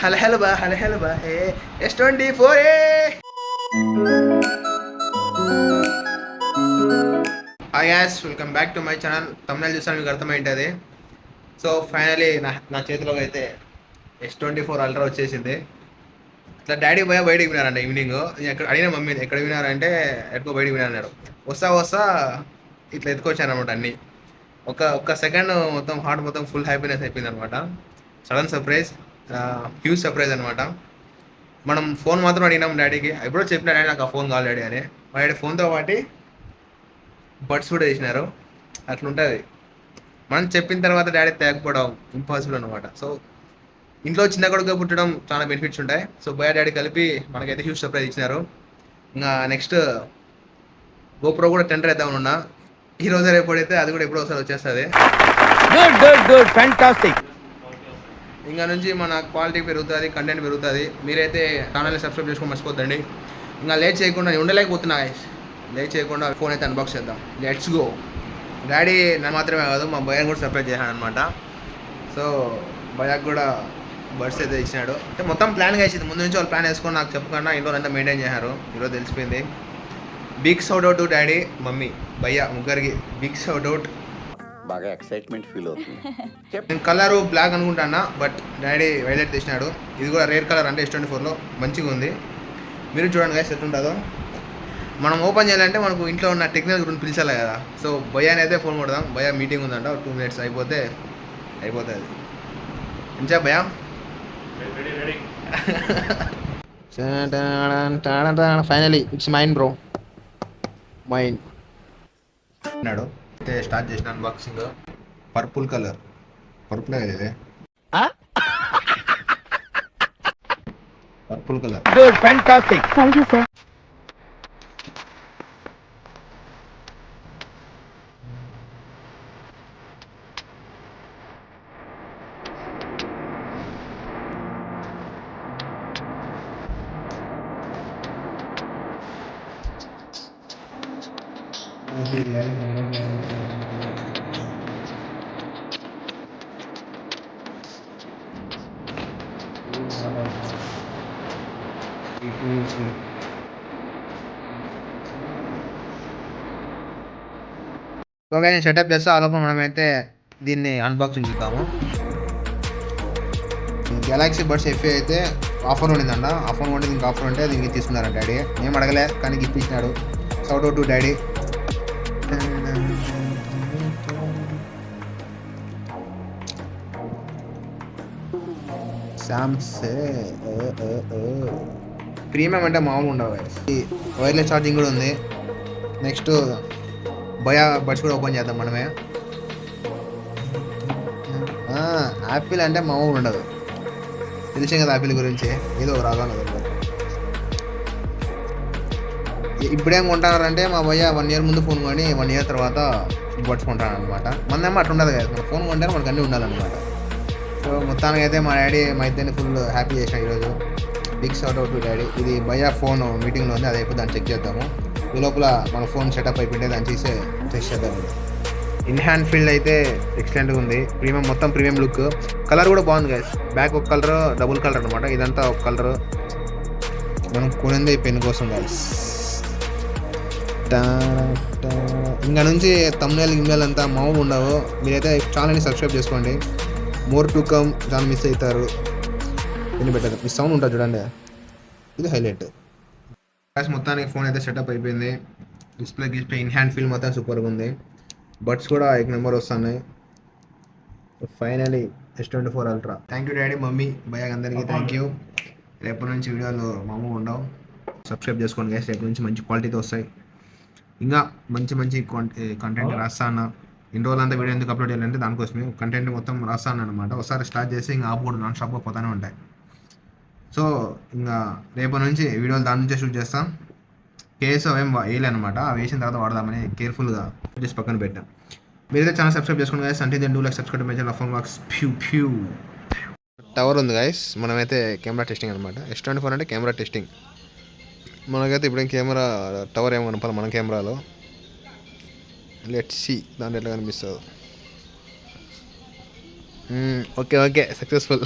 Hello బా hey S24 hi guys, welcome back to my channel. తమిళ చూసాను, మీకు అర్థమైంటుంది. సో ఫైనలీ నా చేతిలో అయితే S24 అల్ట్రా వచ్చేసింది. ఇట్లా డాడీ బయటికి వినారంట ఈవినింగ్. ఎక్కడ అడిగిన మమ్మీని ఎక్కడ వినారంటే ఎక్కడికో బయటికి వినారన్నారు. వస్తా ఇట్లా ఎత్తుకొచ్చాను అనమాట అన్నీ. ఒక్క సెకండ్ మొత్తం హార్ట్ మొత్తం ఫుల్ హ్యాపీనెస్ అయిపోయింది అనమాట. సడన్ సర్ప్రైజ్, హ్యూజ్ సర్ప్రైజ్ అనమాట. మనం ఫోన్ మాత్రం అడిగినాం డాడీకి. ఎప్పుడో చెప్పిన డాడీ నాకు ఆ ఫోన్ కావాలి డాడీ అని. మా డాడీ ఫోన్తో పాటు బడ్స్ కూడా వేసినారు. అట్లుంటుంది. మనం చెప్పిన తర్వాత డాడీ తేకపోవడం ఇంపాసిబుల్ అనమాట. సో ఇంట్లో చిన్న కొడుకుగా పుట్టడం చాలా బెనిఫిట్స్ ఉంటాయి. సో భయ డాడీ కలిపి మనకైతే హ్యూజ్ సర్ప్రైజ్ ఇచ్చినారు. ఇంకా నెక్స్ట్ గోప్రో కూడా టెండర్ వేద్దామని ఉన్నా. ఈ రోజు రేపు పడితే అది కూడా ఎప్పుడో ఒకసారి వచ్చేస్తుంది. ఇంకా నుంచి మన క్వాలిటీ పెరుగుతుంది, కంటెంట్ పెరుగుతుంది. మీరైతే ఛానల్ని సబ్స్క్రైబ్ చేసుకొని మర్చిపోద్దండి. ఇంకా లేట్ చేయకుండా నేను ఉండలేకపోతున్నా. లేట్ చేయకుండా ఫోన్ అయితే అన్బాక్స్ చేద్దాం. Let's go. డాడీ నన్ను మాత్రమే కాదు, మా భయాన్ని కూడా సర్ప్రైజ్ చేశాను అనమాట. సో భయాకి కూడా బర్డ్స్ అయితే ఇచ్చినాడు. అంటే మొత్తం ప్లాన్గా వేసింది. ముందు నుంచి వాళ్ళు ప్లాన్ వేసుకొని నాకు చెప్పకుండా ఇంట్లో అంతా మెయింటైన్ చేశారు. ఈరోజు తెలిసిపోయింది. Big shout out to daddy, mummy, భయ్య ముగ్గురికి బిగ్ షౌట్ అవుట్. బాగా ఎక్సైట్మెంట్ ఫీల్ అవుతుంది. నేను కలరు బ్లాక్ అనుకుంటానా, బట్ డాడీ వైలెట్ తెచ్చినాడు. ఇది కూడా రేర్ కలర్, అంటే S24లో మంచిగా ఉంది. మీరు చూడండి గైస్ ఎట్లుంటుందో. మనం ఓపెన్ చేయాలంటే మనకు ఇంట్లో ఉన్న టెక్నికల్ గురించి పిలిచాలి కదా. సో భయాని అయితే ఫోన్ కొడదాం. భయ మీటింగ్ ఉందంట, 2 minutes అయిపోతుంది. ఇంచా భయ finally it's mind bro, mind అన్నాడు. అయితే స్టార్ట్ చేసిన అన్బాక్సింగ్. పర్పుల్ కలర్, పర్పుల్ ఇది purple colour. Good, fantastic. Thank you, sir. Okay, నేను సెటప్ చేస్తే ఆలోపన మనమైతే దీన్ని అన్బాక్సింగ్ చూద్దాము. గెలాక్సీ బడ్స్ FE అయితే ఆఫర్ ఉండిందంట. ఆఫర్ ఉంటే దీనికి ఆఫర్ ఉంటే దీనికి తీసుకున్నారంట డాడీ. ఏం అడగలే కానీ గిఫ్ట్ ఇచ్చినాడు. Shout out to daddy. Premium అంటే మామూలు ఉండవు. వైర్లెస్ ఛార్జింగ్ కూడా ఉంది. నెక్స్ట్ భయా బడ్స్ కూడా ఓపెన్ చేద్దాం మనమే. యాపిల్ అంటే మామూలు ఉండదు, తెలిసే కదా యాపిల్ గురించి. ఏదో రాగా ఇప్పుడేం కొంటారంటే మా భయ్య 1 year ముందు ఫోన్ కొని 1 year తర్వాత బడ్స్ కొంటాను అనమాట. మనదేమో అట్లా ఉండదు కదా. మన ఫోన్ కొంటే మనకు అన్నీ ఉండాలన్నమాట. సో మొత్తానికి అయితే మా డాడీ మా ఇద్దరిని ఫుల్ హ్యాపీ చేసాం ఈరోజు. Big shout out to daddy. ఇది భయ్య ఫోన్ మీటింగ్లో ఉంది, అది అయిపోయి దాన్ని చెక్ చేద్దాము. ఈ లోపల మన ఫోన్ సెటప్ అయిపోయింటే దాన్ని చేసే టెస్ట్ చేద్దాం. ఇన్ హ్యాండ్ ఫీల్డ్ అయితే ఎక్సలెంట్గా ఉంది. ప్రీమియం, మొత్తం ప్రీమియం లుక్. కలర్ కూడా బాగుంది గైస్. బ్యాక్ ఒక కలర్, డబుల్ కలర్ అనమాట. ఇదంతా ఒక కలర్. మనం కొనింది పెన్ కోసం గైస్. ఇంకా నుంచి తమ్ముళ్ళు అంతా మామూలు ఉండవు. మీరైతే ఛానల్ని సబ్స్క్రైబ్ చేసుకోండి. More to come. చాలా మిస్ అవుతారు. ఎన్ని పెట్టదు మీ సౌండ్ ఉంటుంది చూడండి, ఇది హైలైట్. మొత్తానికి ఫోన్ అయితే సెటప్ అయిపోయింది. డిస్ప్లే ఇన్ హ్యాండ్ ఫీల్ మొత్తం సూపర్గా ఉంది. బడ్స్ కూడా 1 number వస్తున్నాయి. Finally S24 ultra. Thank you daddy, mummy, భయ్య అందరికీ థ్యాంక్ యూ. రేపటి నుంచి వీడియోలు మామూలు ఉండవు. సబ్స్క్రైబ్ చేసుకోండి గైస్. రేపటి నుంచి మంచి క్వాలిటీతో వస్తాయి. ఇంకా మంచి కంటెంట్ రాస్తాను. ఇన్ని రోజులంతా వీడియో ఎందుకు అప్లోడ్ చేయాలంటే దానికోసమే. కంటెంట్ మొత్తం రాస్తాను అనమాట. ఒకసారి స్టార్ట్ చేసి ఇంకా ఆపుకోవడం, నాన్ స్టాప్గా పోతానే ఉంటాయి. సో ఇంకా రేపటి నుంచి వీడియోలు దాని నుంచే షూట్ చేస్తాం. కేసు అవేం వేయలేనమాట. అవి వేసిన తర్వాత వాడదామని కేర్ఫుల్గా చేసి పక్కన పెట్టాం. మీరైతే ఛానల్ సబ్స్క్రైబ్ చేసుకోండి గైస్. అంటే 2 lakhs సబ్స్క్రైబ్ చేయాలి. ఫోన్ బాక్స్ ఫ్యూ టవర్ ఉంది గైస్. మనమైతే కెమెరా టెస్టింగ్ అనమాట. S24 అంటే కెమెరా టెస్టింగ్. మనకైతే ఇప్పుడేం కెమెరా టవర్ ఏమో కనపాలి మన కెమెరాలో. లెట్స్ సీ దాంట్లో ఎట్లా కనిపిస్తుంది. Okay successful.